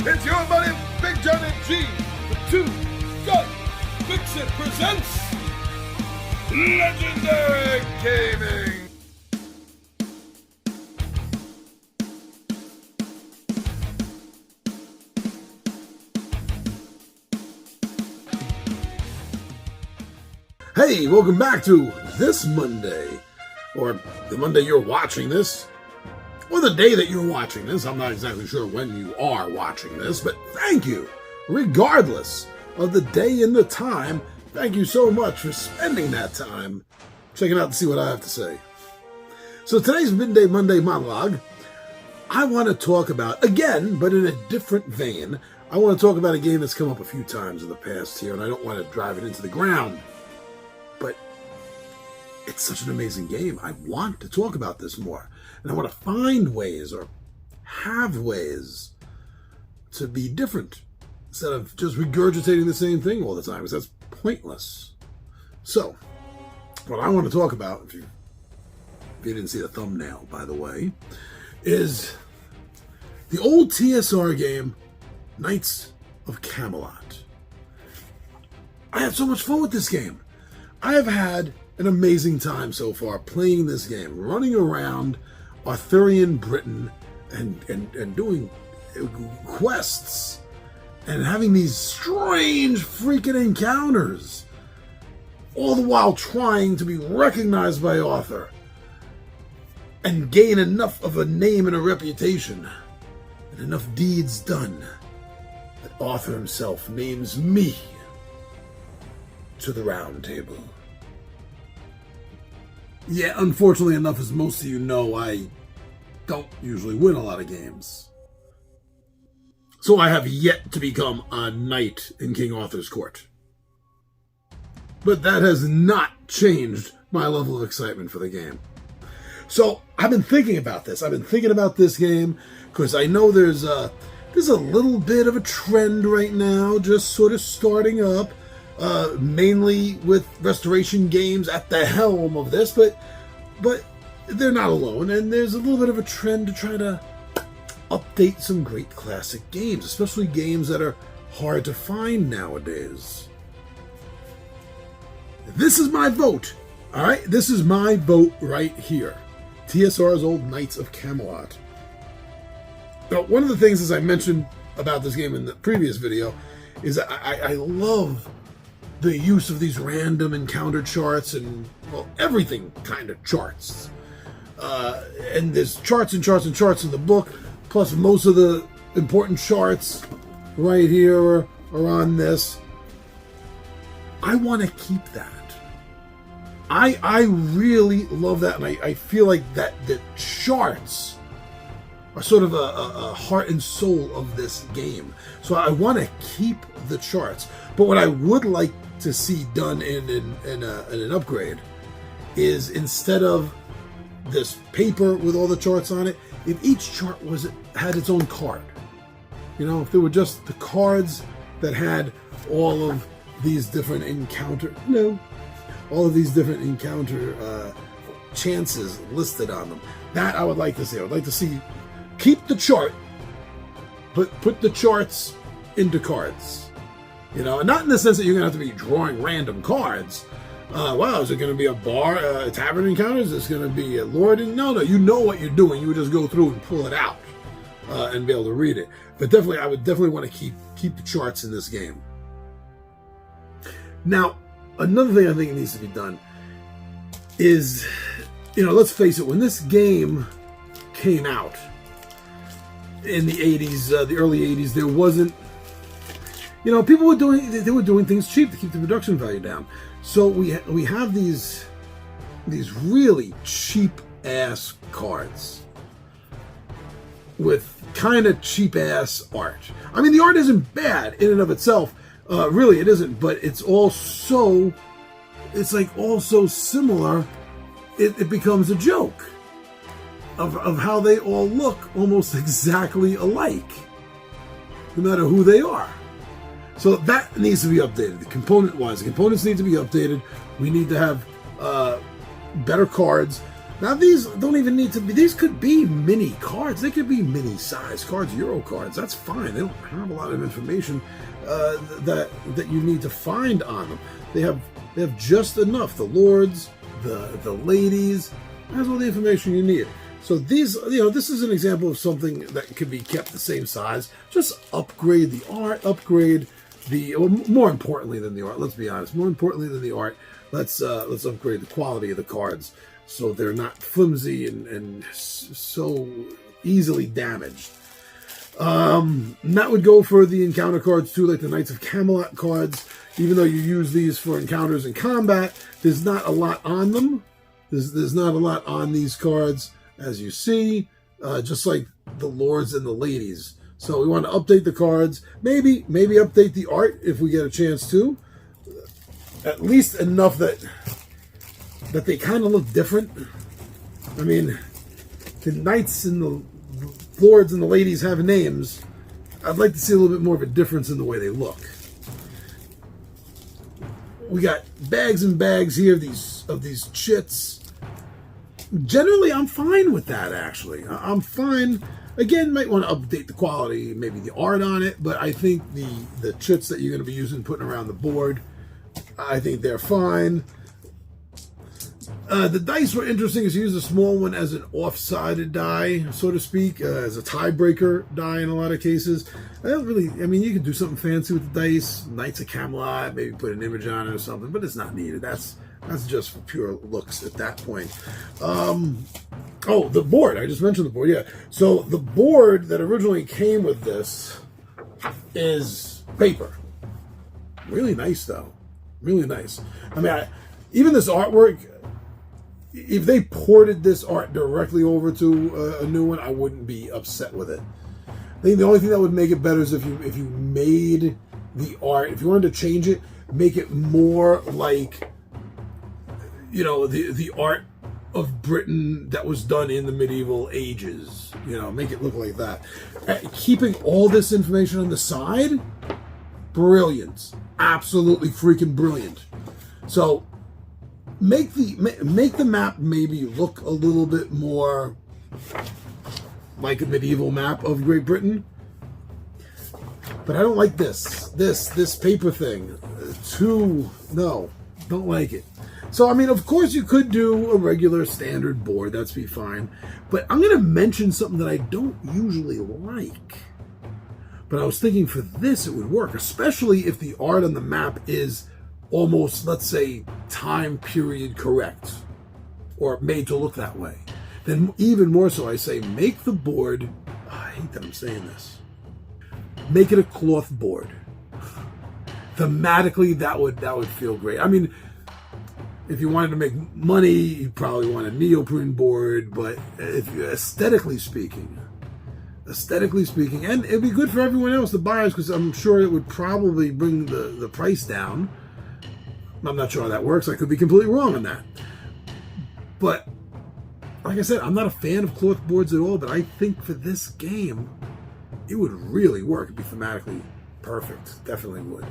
It's your buddy, Big Johnny G, the Two Gun Pixie presents Legendary Gaming. Hey, welcome back to this Monday, or the Monday you're watching this, or the day that you're watching this. I'm not exactly sure when you are watching this, but thank you, regardless of the day and the time. Thank you so much for spending that time checking out to see what I have to say. So today's Midday Monday Monologue, I want to talk about, again, but in a different vein, I want to talk about a game that's come up a few times in the past here, and I don't want to drive it into the ground. But it's such an amazing game. I want to talk about this more. And I want to find ways or have ways to be different instead of just regurgitating the same thing all the time, because that's pointless. So, what I want to talk about, if you didn't see the thumbnail, by the way, is the old TSR game, Knights of Camelot. I had so much fun with this game. I have had an amazing time so far playing this game, running around Arthurian Britain and doing quests and having these strange freaking encounters, all the while trying to be recognized by Arthur and gain enough of a name and a reputation and enough deeds done that Arthur himself names me to the round table. Yeah, unfortunately enough, as most of you know, I don't usually win a lot of games. So I have yet to become a knight in King Arthur's court. But that has not changed my level of excitement for the game. So I've been thinking about this. I've been thinking about this game because I know there's a little bit of a trend right now, just sort of starting up. Mainly with restoration games at the helm of this, but they're not alone, and there's a little bit of a trend to try to update some great classic games, especially games that are hard to find nowadays. This is my vote, all right? This is my vote right here. TSR's old Knights of Camelot. Now, one of the things, as I mentioned about this game in the previous video, is that I love the use of these random encounter charts and, well, everything kind of charts. And there's charts and charts and charts in the book, plus most of the important charts right here are on this. I want to keep that. I really love that, and I feel like that the charts are sort of a heart and soul of this game. So I want to keep the charts. But what I would like to see done in an upgrade is, instead of this paper with all the charts on it, if each chart had its own card. You know, if there were just the cards that had all of these different chances listed on them. That I would like to see. I would like to see, keep the chart, but put the charts into cards. You know, not in the sense that you're going to have to be drawing random cards. Wow, is it going to be a bar, a tavern encounter? Is this going to be a lording? No, you know what you're doing. You would just go through and pull it out and be able to read it. But definitely, I would definitely want to keep the charts in this game. Now, another thing I think needs to be done is, you know, let's face it, when this game came out in the 80s, the early 80s, there wasn't, you know, people were doing things cheap to keep the production value down. So we have these really cheap ass cards with kind of cheap ass art. I mean, the art isn't bad in and of itself. Really, it isn't. But it's all so similar. It becomes a joke of how they all look almost exactly alike, no matter who they are. So that needs to be updated. The components need to be updated. We need to have better cards. Now these don't even need to be, these could be mini cards. They could be mini size cards, Euro cards. That's fine. They don't have a lot of information that you need to find on them. They have just enough. The lords, the ladies, that's all the information you need. So these, this is an example of something that can be kept the same size. Just upgrade the art, upgrade the, well, more importantly than the art, let's be honest, more importantly than the art, let's upgrade the quality of the cards so they're not flimsy and so easily damaged. And that would go for the encounter cards too, like the Knights of Camelot cards. Even though you use these for encounters in combat, there's not a lot on them. There's not a lot on these cards, as you see, just like the lords and the ladies. So we want to update the cards, maybe update the art if we get a chance to. At least enough that they kind of look different. I mean, the knights and the lords and the ladies have names. I'd like to see a little bit more of a difference in the way they look. We got bags and bags here of these chits. Generally, I'm fine with that, actually. I'm fine. Again, might want to update the quality, maybe the art on it, but I think the chits that you're going to be using, putting around the board, I think they're fine. The dice were interesting, is you use a small one as an off-sided die, so to speak, as a tiebreaker die in a lot of cases. I don't really, I mean, you can do something fancy with the dice, Knights of Camelot, maybe put an image on it or something, but it's not needed. That's just for pure looks at that point. Oh, the board. I just mentioned the board, yeah. So the board that originally came with this is paper. Really nice, though. Really nice. I mean, even this artwork, if they ported this art directly over to a new one, I wouldn't be upset with it. I think the only thing that would make it better is if you made the art, if you wanted to change it, make it more like, the art of Britain that was done in the medieval ages. Make it look like that. Keeping all this information on the side, brilliant. Absolutely freaking brilliant. So make the map maybe look a little bit more like a medieval map of Great Britain. But I don't like this paper thing. No, don't like it. So, I mean, of course you could do a regular standard board. That's be fine. But I'm going to mention something that I don't usually like. But I was thinking for this it would work, especially if the art on the map is almost, let's say, time period correct, or made to look that way. Then even more so, I say, make the board, I hate that I'm saying this, make it a cloth board. Thematically, that would feel great. I mean, if you wanted to make money, you probably want a neoprene board, but aesthetically speaking, and it'd be good for everyone else, the buyers, because I'm sure it would probably bring the price down. I'm not sure how that works. I could be completely wrong on that. But, like I said, I'm not a fan of cloth boards at all, but I think for this game, it would really work. It'd be thematically perfect. Definitely would.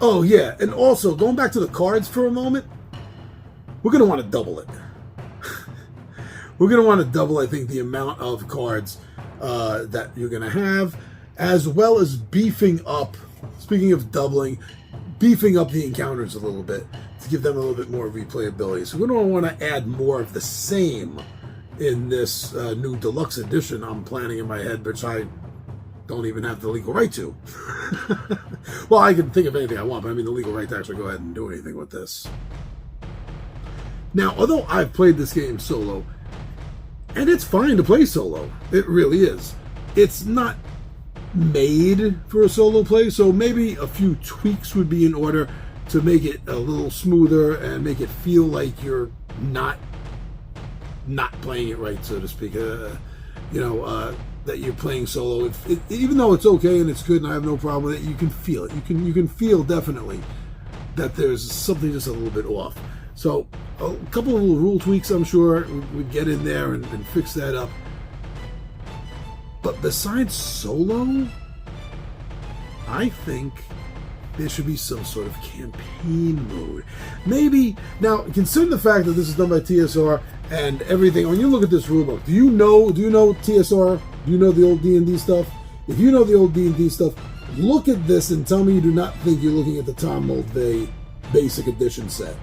Oh, yeah, and also, going back to the cards for a moment, we're going to want to double it. We're going to want to double, I think, the amount of cards that you're going to have, as well as beefing up, speaking of doubling, beefing up the encounters a little bit to give them a little bit more replayability. So we don't want to add more of the same in this new deluxe edition I'm planning in my head, which I don't even have the legal right to. Well, I can think of anything I want, but I mean the legal right to actually go ahead and do anything with this. Now, although I've played this game solo, and it's fine to play solo, it really is. It's not made for a solo play, so maybe a few tweaks would be in order to make it a little smoother and make it feel like you're not playing it right, so to speak. That you're playing solo. Even though it's okay and it's good and I have no problem with it, you can feel it. You can feel definitely that there's something just a little bit off. So a couple of little rule tweaks, I'm sure, would get in there and fix that up. But besides solo, I think there should be some sort of campaign mode. Maybe, now, considering the fact that this is done by TSR, and everything. When you look at this rulebook, do you know TSR? Do you know the old D&D stuff? If you know the old D&D stuff, look at this and tell me you do not think you're looking at the Tom Mulvey Basic Edition set.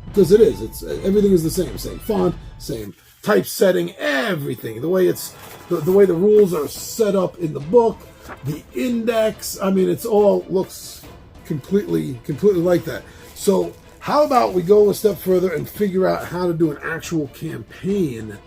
Because it is. It's everything is the same font, same typesetting, everything. The way the way the rules are set up in the book, the index. I mean, it's all looks completely like that. So how about we go a step further and figure out how to do an actual campaign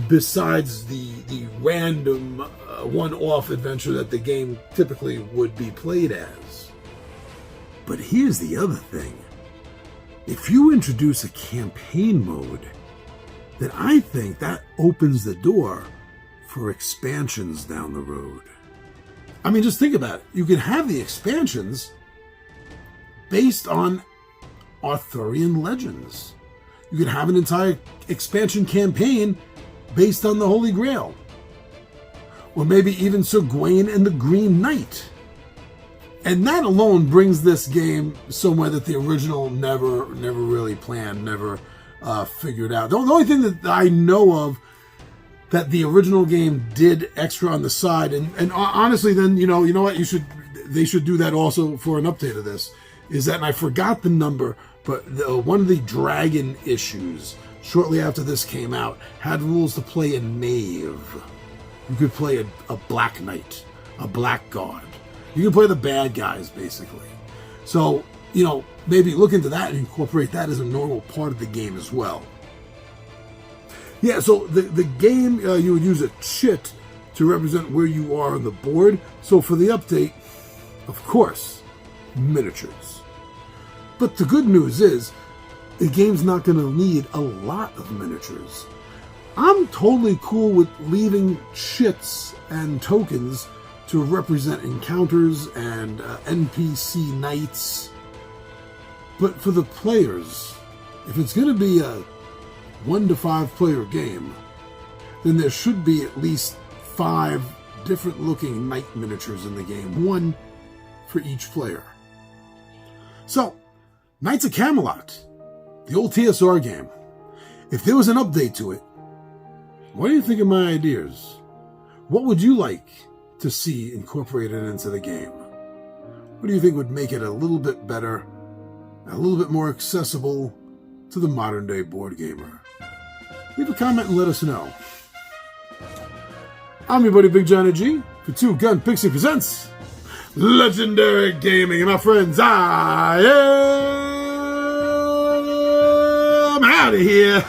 besides the random one-off adventure that the game typically would be played as. But here's the other thing. If you introduce a campaign mode, then I think that opens the door for expansions down the road. I mean, just think about it. You can have the expansions based on Arthurian legends. You could have an entire expansion campaign based on the Holy Grail. Or maybe even Sir Gawain and the Green Knight. And that alone brings this game somewhere that the original never really planned, never figured out. The only thing that I know of that the original game did extra on the side, and honestly, then you know what, they should do that also for an update of this. Is that, and I forgot the number, but one of the dragon issues shortly after this came out had rules to play a knave. You could play a black knight, a blackguard. You can play the bad guys, basically. So, maybe look into that and incorporate that as a normal part of the game as well. Yeah, so the game, you would use a chit to represent where you are on the board. So for the update, of course, miniatures. But the good news is, the game's not going to need a lot of miniatures. I'm totally cool with leaving chits and tokens to represent encounters and NPC knights. But for the players, if it's going to be a 1 to 5 player game, then there should be at least 5 different looking knight miniatures in the game, 1 for each player. So, Knights of Camelot, the old TSR game. If there was an update to it, what do you think of my ideas? What would you like to see incorporated into the game? What do you think would make it a little bit better, a little bit more accessible to the modern day board gamer? Leave a comment and let us know. I'm your buddy Big Johnny G for Two Gun Pixie presents Legendary Gaming, and my friends, I am out of here.